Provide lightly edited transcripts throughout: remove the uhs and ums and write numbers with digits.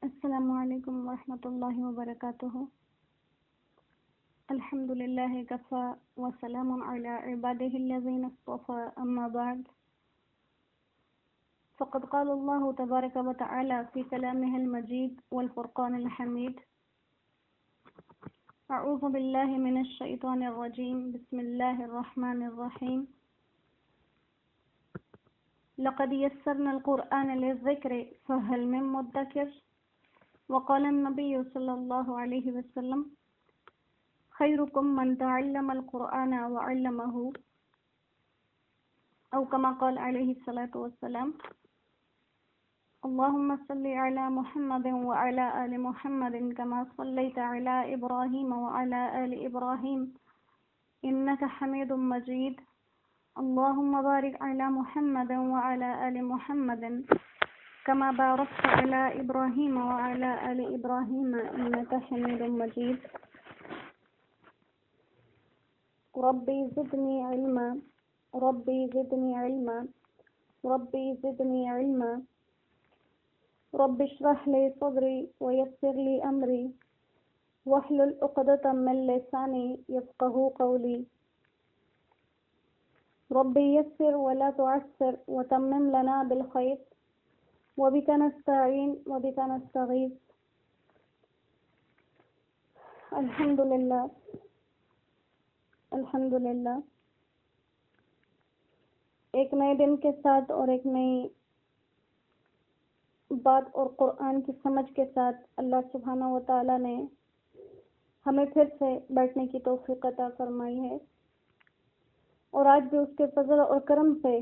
السلام علیکم ورحمۃ اللہ وبرکاتہ۔ الحمد للہ کفا وسلام علی عبادہ الذین اصطفى اما بعد فقد قال اللہ تبارک وتعالی فی کلامہ المجید والفرقان الحمید اعوذ باللہ من الشیطان الرجیم بسم اللہ الرحمن الرحیم لقد یسرنا القرآن للذکر فهل من مدکر وقال النبي صلى الله عليه وسلم خيركم من تعلم القرآن وعلمه أو كما قال عليه الصلاة والسلام اللهم صل على محمد وعلى آل محمد كما صليت على إبراهيم وعلى آل إبراهيم إنك حميد مجيد اللهم بارك على محمد وعلى آل محمد كما باركت على إبراهيم وعلى آل إبراهيم إنك حميد مجيد ربي زدني علما ربي زدني علما ربي زدني علما رب اشرح لي صدري ويسر لي أمري واحلل عقدة من لساني يفقهوا قولي ربي يسر ولا تعسر وتمم لنا بالخير وبك نستعين وبك نستغيث الحمدللہ الحمدللہ۔ ایک نئے دن کے ساتھ اور ایک نئی بات اور قرآن کی سمجھ کے ساتھ اللہ سبحانہ و تعالی نے ہمیں پھر سے بیٹھنے کی توفیق عطا فرمائی ہے، اور آج بھی اس کے فضل اور کرم سے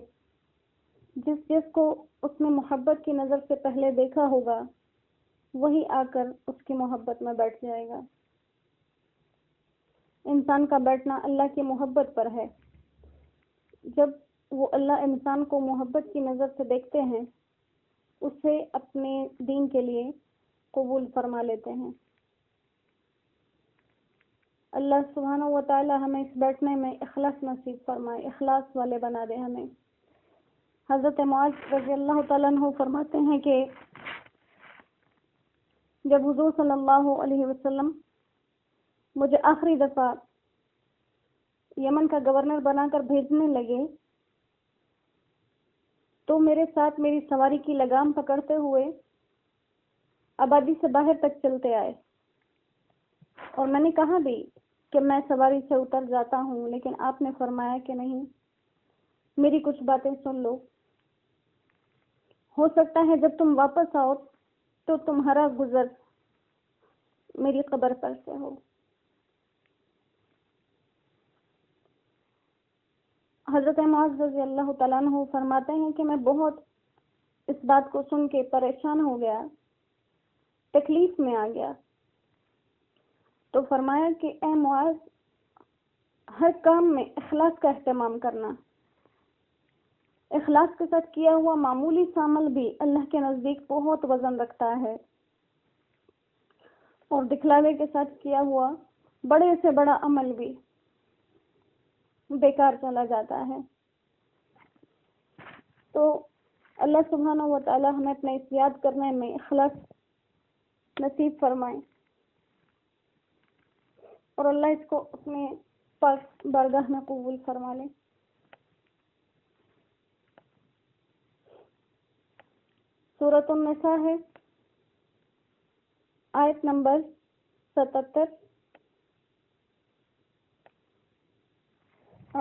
جس کو اس نے محبت کی نظر سے پہلے دیکھا ہوگا وہی آ کر اس کی محبت میں بیٹھ جائے گا۔ انسان کا بیٹھنا اللہ کی محبت پر ہے۔ جب وہ اللہ انسان کو محبت کی نظر سے دیکھتے ہیں اسے اپنے دین کے لیے قبول فرما لیتے ہیں۔ اللہ سبحانہ و تعالی ہمیں اس بیٹھنے میں اخلاص نصیب فرمائے، اخلاص والے بنا دے ہمیں۔ حضرت معاذ رضی اللہ تعالیٰ عنہ فرماتے ہیں کہ جب حضور صلی اللہ علیہ وسلم مجھے آخری دفعہ یمن کا گورنر بنا کر بھیجنے لگے تو میرے ساتھ میری سواری کی لگام پکڑتے ہوئے آبادی سے باہر تک چلتے آئے، اور میں نے کہا بھی کہ میں سواری سے اتر جاتا ہوں، لیکن آپ نے فرمایا کہ نہیں، میری کچھ باتیں سن لو، ہو سکتا ہے جب تم واپس آؤ تو تمہارا گزر میری قبر پر سے ہو۔ حضرت معاذ رضی اللہ تعالیٰ عنہ فرماتے ہیں کہ میں بہت اس بات کو سن کے پریشان ہو گیا، تکلیف میں آ گیا، تو فرمایا کہ اے معاذ، ہر کام میں اخلاص کا اہتمام کرنا۔ اخلاص کے ساتھ کیا ہوا معمولی سا عمل بھی اللہ کے نزدیک بہت وزن رکھتا ہے، اور دکھلاوے کے ساتھ کیا ہوا بڑے سے بڑا عمل بھی بیکار چلا جاتا ہے۔ تو اللہ سبحانہ و تعالی ہمیں اپنے اس یاد کرنے میں اخلاص نصیب فرمائے، اور اللہ اس کو اپنے پاک بارگاہ میں قبول فرما لے۔ سورۃ النساء ہے، آیت نمبر 77۔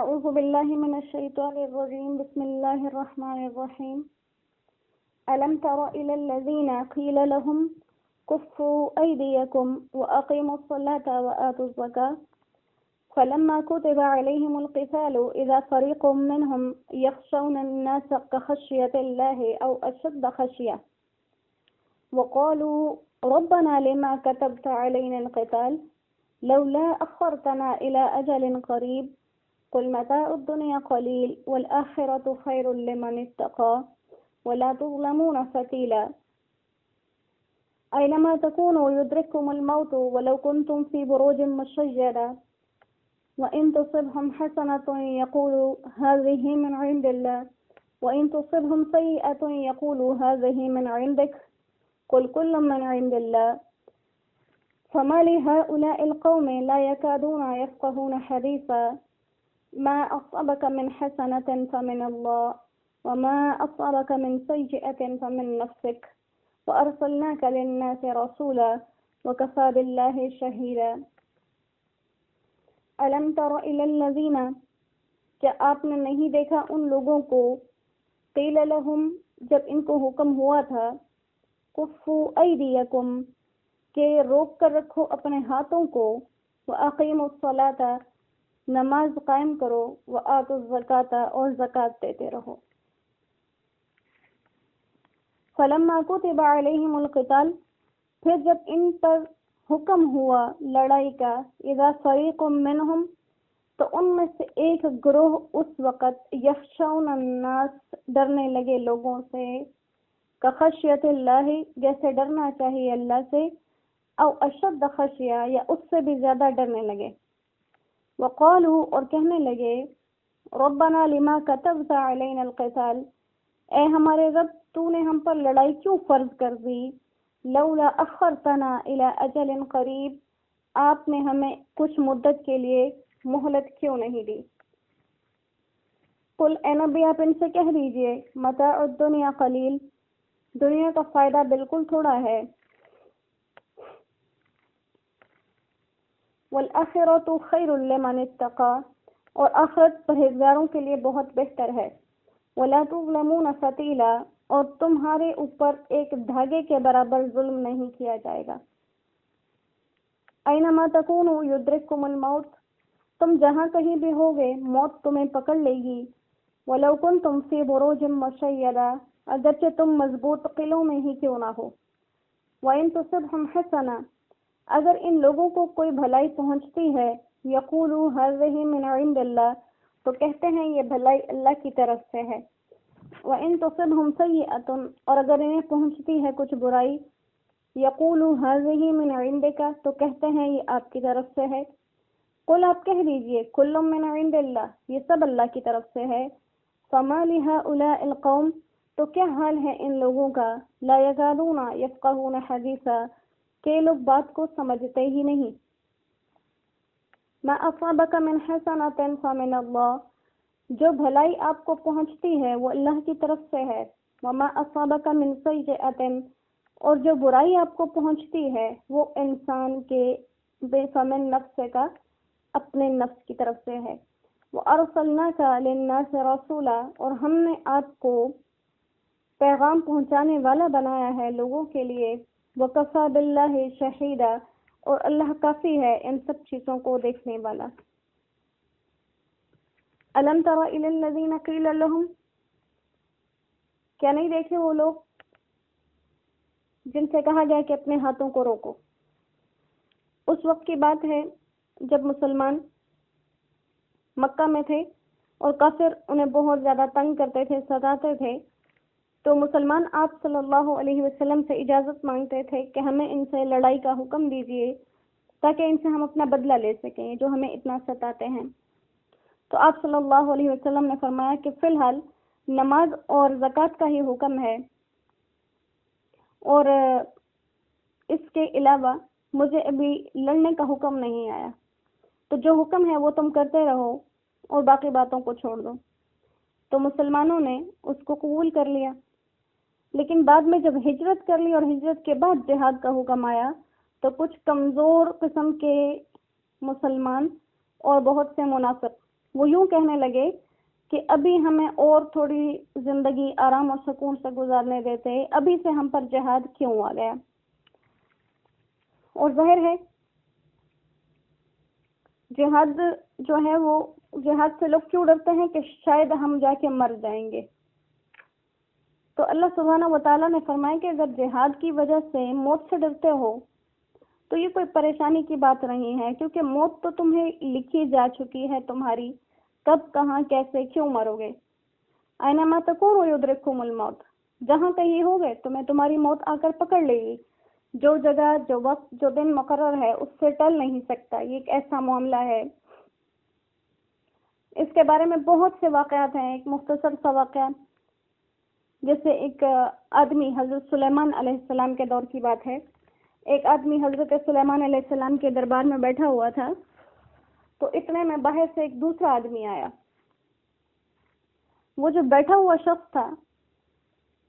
اعوذ باللہ من الشیطان الرجیم بسم اللہ الرحمن الرحیم الم تر الی الذین قیل لهم کفوا ایدیکم واقیموا الصلاة وآتوا الزکاة فلما كتب عليهم القتال إذا فريق منهم يخشون الناس كخشية الله أو أشد خشية وقالوا ربنا لما كتبت علينا القتال لولا أخرتنا إلى أجل قريب قل متاع الدنيا قليل والآخرة خير لمن اتقى ولا تظلمون فتيلا أينما تكونوا يدرككم الموت ولو كنتم في بروج مشيدة وإن تصبهم حسنة يقولوا هذه من عند الله وإن تصبهم سيئة يقولوا هذه من عندك قل كل من عند الله فما لهؤلاء القوم لا يكادون يفقهون حديثا ما أصابك من حسنة فمن الله وما أصابك من سيئة فمن نفسك وأرسلناك للناس رسولا وكفى بالله شهيدا ألم تر إلى الذين کیا آپ نے نہیں دیکھا ان لوگوں کو قیل لہم جب ان کو حکم ہوا تھا کفو ایدیکم کہ روک کر رکھو اپنے ہاتھوں کو وَأَقِیمُوا الصَّلَاةَ نماز قائم کرو وَآتُوا الزَّکَاةَ اور زکوٰۃ دیتے رہو فَلَمَّا كُتِبَ عَلَيْهِمُ الْقِتَالُ پھر جب ان پر حکم ہوا لڑائی کا اذا فریق منہم تو ان میں سے ایک گروہ اس وقت یخشون الناس ڈرنے لگے لوگوں سے کخشیت اللہ جیسے ڈرنا چاہیے اللہ سے او اشد خشیہ یا اس سے بھی زیادہ ڈرنے لگے وقالوا اور کہنے لگے ربنا لما كتبت علينا القتال اے ہمارے رب تو نے ہم پر لڑائی کیوں فرض کر دی لولا اخرتنا الى اجل قریب آپ نے ہمیں کچھ مدت کے لیے مہلت کیوں نہیں دی قل اے نبی آپ ان سے کہہ دیجئے متاع الدنیا قلیل دنیا کا فائدہ بالکل تھوڑا ہے والآخرۃ خیر لمن اتقى اور آخرت پرہیزگاروں کے لیے بہت بہتر ہے ولا تظلمون فتیلا اور تمہارے اوپر ایک دھاگے کے برابر ظلم نہیں کیا جائے گا اینما تکونوا یدرککم الموت تم جہاں کہیں بھی ہوگے موت تمہیں پکڑ لے گی وَلَوْ كُنْتُمْ فِي بُرُوجٍ مُّشَيَّدَةٍ اگرچہ تم مضبوط قلعوں میں ہی کیوں نہ ہو وَإِن تُصِبْهُمْ حَسَنَةٌ اگر ان لوگوں کو کوئی بھلائی پہنچتی ہے يَقُولُوا هَذِهِ مِنْ عِندِ اللَّهِ تو کہتے ہیں یہ بھلائی اللہ کی طرف سے ہے وَإِن تُصِبْهُمْ سَيِّئَةٌ اور اگر انہیں پہنچتی ہے کچھ برائی يَقُولُوا هَذِهِ مِنْ عِندِكَ تو کہتے ہیں یہ آپ کی طرف سے ہے قل آپ کہہ دیجئے کل من عند اللہ یہ سب اللہ کی طرف سے ہے فما لهؤلاء القوم تو کیا حال ہے ان لوگوں کا لا يكادون يفقهون حدیثا کہ لوگ بات کو سمجھتے ہی نہیں ما اصابك من حسنة فمن الله جو بھلائی آپ کو پہنچتی ہے وہ اللہ کی طرف سے ہے وما اصابك من سیئة اور جو برائی آپ کو پہنچتی ہے وہ انسان کے بے فمن نفس کا اپنے نفس کی طرف سے ہے وَأَرْسَلْنَاكَ لِلنَّاسِ رَسُولًا اور ہم نے آپ کو پیغام پہنچانے والا بنایا ہے لوگوں کے لیے وَكَفَى بِاللَّهِ شَهِيدًا اور اللہ کافی ہے ان سب چیزوں کو دیکھنے والا أَلَمْ تَرَ إِلَى الَّذِينَ قِيلَ لَهُمْ کیا نہیں دیکھے وہ لوگ جن سے کہا گیا کہ اپنے ہاتھوں کو روکو اس وقت کی بات ہے جب مسلمان مکہ میں تھے اور کافر انہیں بہت زیادہ تنگ کرتے تھے ستاتے تھے تو مسلمان آپ صلی اللہ علیہ وسلم سے اجازت مانگتے تھے کہ ہمیں ان سے لڑائی کا حکم دیجیے تاکہ ان سے ہم اپنا بدلہ لے سکیں جو ہمیں اتنا ستاتے ہیں تو آپ صلی اللہ علیہ وسلم نے فرمایا کہ فی الحال نماز اور زکوٰۃ کا ہی حکم ہے اور اس کے علاوہ مجھے ابھی لڑنے کا حکم نہیں آیا تو جو حکم ہے وہ تم کرتے رہو اور باقی باتوں کو چھوڑ دو تو مسلمانوں نے اس کو قبول کر لیا لیکن بعد میں جب ہجرت کر لی اور ہجرت کے بعد جہاد کا حکم آیا تو کچھ کمزور قسم کے مسلمان اور بہت سے منافق وہ یوں کہنے لگے کہ ابھی ہمیں اور تھوڑی زندگی آرام اور سکون سے گزارنے دیتے ابھی سے ہم پر جہاد کیوں آ گیا اور ظاہر ہے جہاد جو ہے وہ جہاد سے لوگ کیوں ڈرتے ہیں کہ شاید ہم جا کے مر جائیں گے تو اللہ سبحانہ و تعالیٰ نے فرمایا کہ اگر جہاد کی وجہ سے موت سے ڈرتے ہو تو یہ کوئی پریشانی کی بات نہیں ہے کیونکہ موت تو تمہیں لکھی جا چکی ہے تمہاری کب کہاں کیسے کیوں مرو گے اینما تکونوا یدرککم الموت جہاں کہیں ہوگے تمہیں تمہاری موت آ کر پکڑ لے گی جو جگہ جو وقت جو دن مقرر ہے اس سے ٹل نہیں سکتا یہ ایک ایسا معاملہ ہے اس کے بارے میں بہت سے واقعات ہیں ایک مختصر سا واقعہ جیسے ایک آدمی حضرت سلیمان علیہ السلام کے دور کی بات ہے، ایک آدمی حضرت سلیمان علیہ السلام کے دربار میں بیٹھا ہوا تھا، تو اتنے میں باہر سے ایک دوسرا آدمی آیا۔ وہ جو بیٹھا ہوا شخص تھا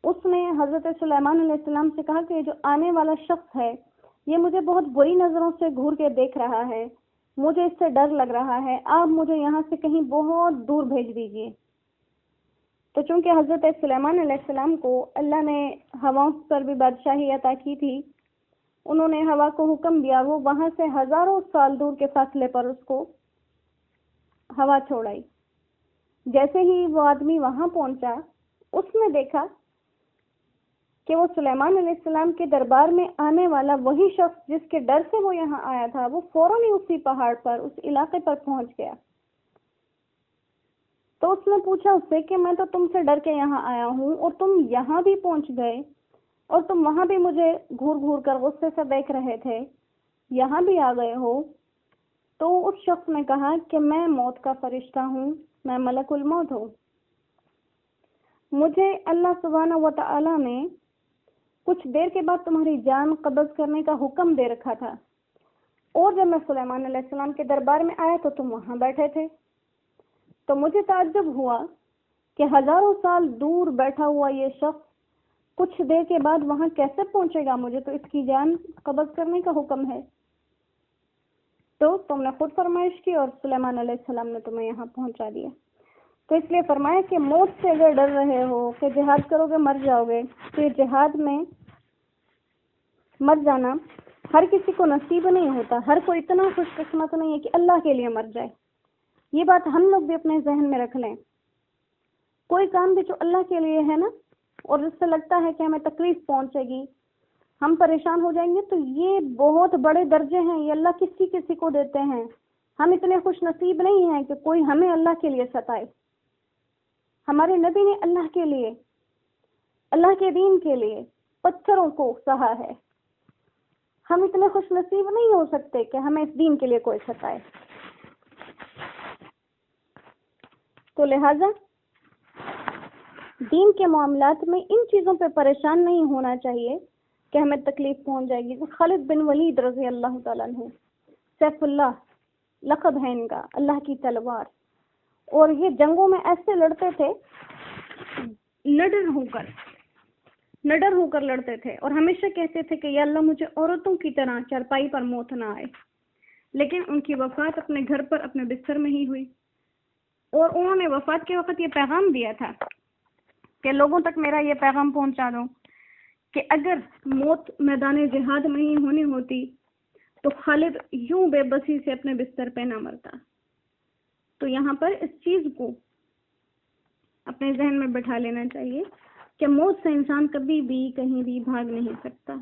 اس نے حضرت سلیمان علیہ السلام سے کہا کہ جو آنے والا شخص ہے یہ مجھے بہت بری نظروں سے گھور کے دیکھ رہا ہے، مجھے اس سے ڈر لگ رہا ہے، آپ مجھے یہاں سے کہیں بہت دور بھیج دیجیے۔ تو چونکہ حضرت سلیمان علیہ السلام کو اللہ نے ہواؤں پر بھی بادشاہی عطا کی تھی، انہوں نے ہوا کو حکم دیا، وہ وہاں سے ہزاروں سال دور کے فاصلے پر اس کو ہوا چھوڑائی۔ جیسے ہی وہ آدمی وہاں پہنچا، اس نے دیکھا کہ وہ سلیمان علیہ السلام کے دربار میں آنے والا وہی شخص جس کے ڈر سے وہ یہاں آیا تھا، وہ فوراً ہی اسی پہاڑ پر، اس علاقے پر پہنچ گیا۔ تو اس نے پوچھا اس سے کہ میں تو تم سے ڈر کے یہاں آیا ہوں اور تم یہاں بھی پہنچ گئے اور تم وہاں بھی مجھے گھور گھور کر غصے سے دیکھ رہے تھے، یہاں بھی آ گئے ہو۔ تو اس شخص نے کہا کہ میں موت کا فرشتہ ہوں، میں ملک الموت ہوں، مجھے اللہ سبحانہ و تعالی نے کچھ دیر کے بعد تمہاری جان قبض کرنے کا حکم دے رکھا تھا، اور جب میں سلیمان علیہ السلام کے دربار میں آیا تو تم وہاں بیٹھے تھے۔ تو مجھے تعجب ہوا کہ ہزاروں سال دور بیٹھا ہوا یہ شخص کچھ دیر کے بعد وہاں کیسے پہنچے گا، مجھے تو اس کی جان قبض کرنے کا حکم ہے۔ تو تم نے خود فرمائش کی اور سلیمان علیہ السلام نے تمہیں یہاں پہنچا دیا۔ تو اس لیے فرمایا کہ موت سے اگر ڈر رہے ہو کہ جہاد کرو گے مر جاؤ گے، تو یہ جہاد میں مر جانا ہر کسی کو نصیب نہیں ہوتا، ہر کوئی اتنا خوش قسمت نہیں ہے کہ اللہ کے لیے مر جائے۔ یہ بات ہم لوگ بھی اپنے ذہن میں رکھ لیں۔ کوئی کام بھی جو اللہ کے لیے ہے نا، اور جس سے لگتا ہے کہ ہمیں تکلیف پہنچے گی، ہم پریشان ہو جائیں گے، تو یہ بہت بڑے درجے ہیں، یہ اللہ کسی کسی کو دیتے ہیں۔ ہم اتنے خوش نصیب نہیں ہیں کہ کوئی ہمیں اللہ کے لیے ستائے۔ ہمارے نبی نے اللہ کے لیے، اللہ کے دین کے لیے پتھروں کو سہا ہے۔ ہم اتنے خوش نصیب نہیں ہو سکتے کہ ہمیں اس دین کے لیے کوئی ستائے۔ تو لہذا دین کے معاملات میں ان چیزوں پہ پریشان نہیں ہونا چاہیے کہ ہمیں تکلیف پہنچ جائے گی۔ خالد بن ولید رضی اللہ تعالیٰ عنہ، سیف اللہ لقب ہے ان کا، اللہ کی تلوار، اور یہ جنگوں میں ایسے لڑتے تھے، نڈر ہو کر لڑتے تھے، اور ہمیشہ کہتے تھے کہ یا اللہ مجھے عورتوں کی طرح چارپائی پر موت نہ آئے۔ لیکن ان کی وفات اپنے گھر پر اپنے بستر میں ہی ہوئی، اور انہوں نے وفات کے وقت یہ پیغام دیا تھا کہ لوگوں تک میرا یہ پیغام پہنچا دو کہ اگر موت میدان جہاد میں ہی ہونی ہوتی تو خالد یوں بے بسی سے اپنے بستر پہ نہ مرتا۔ تو یہاں پر اس چیز کو اپنے ذہن میں بٹھا لینا چاہیے کہ موت سے انسان کبھی بھی کہیں بھی بھاگ نہیں سکتا۔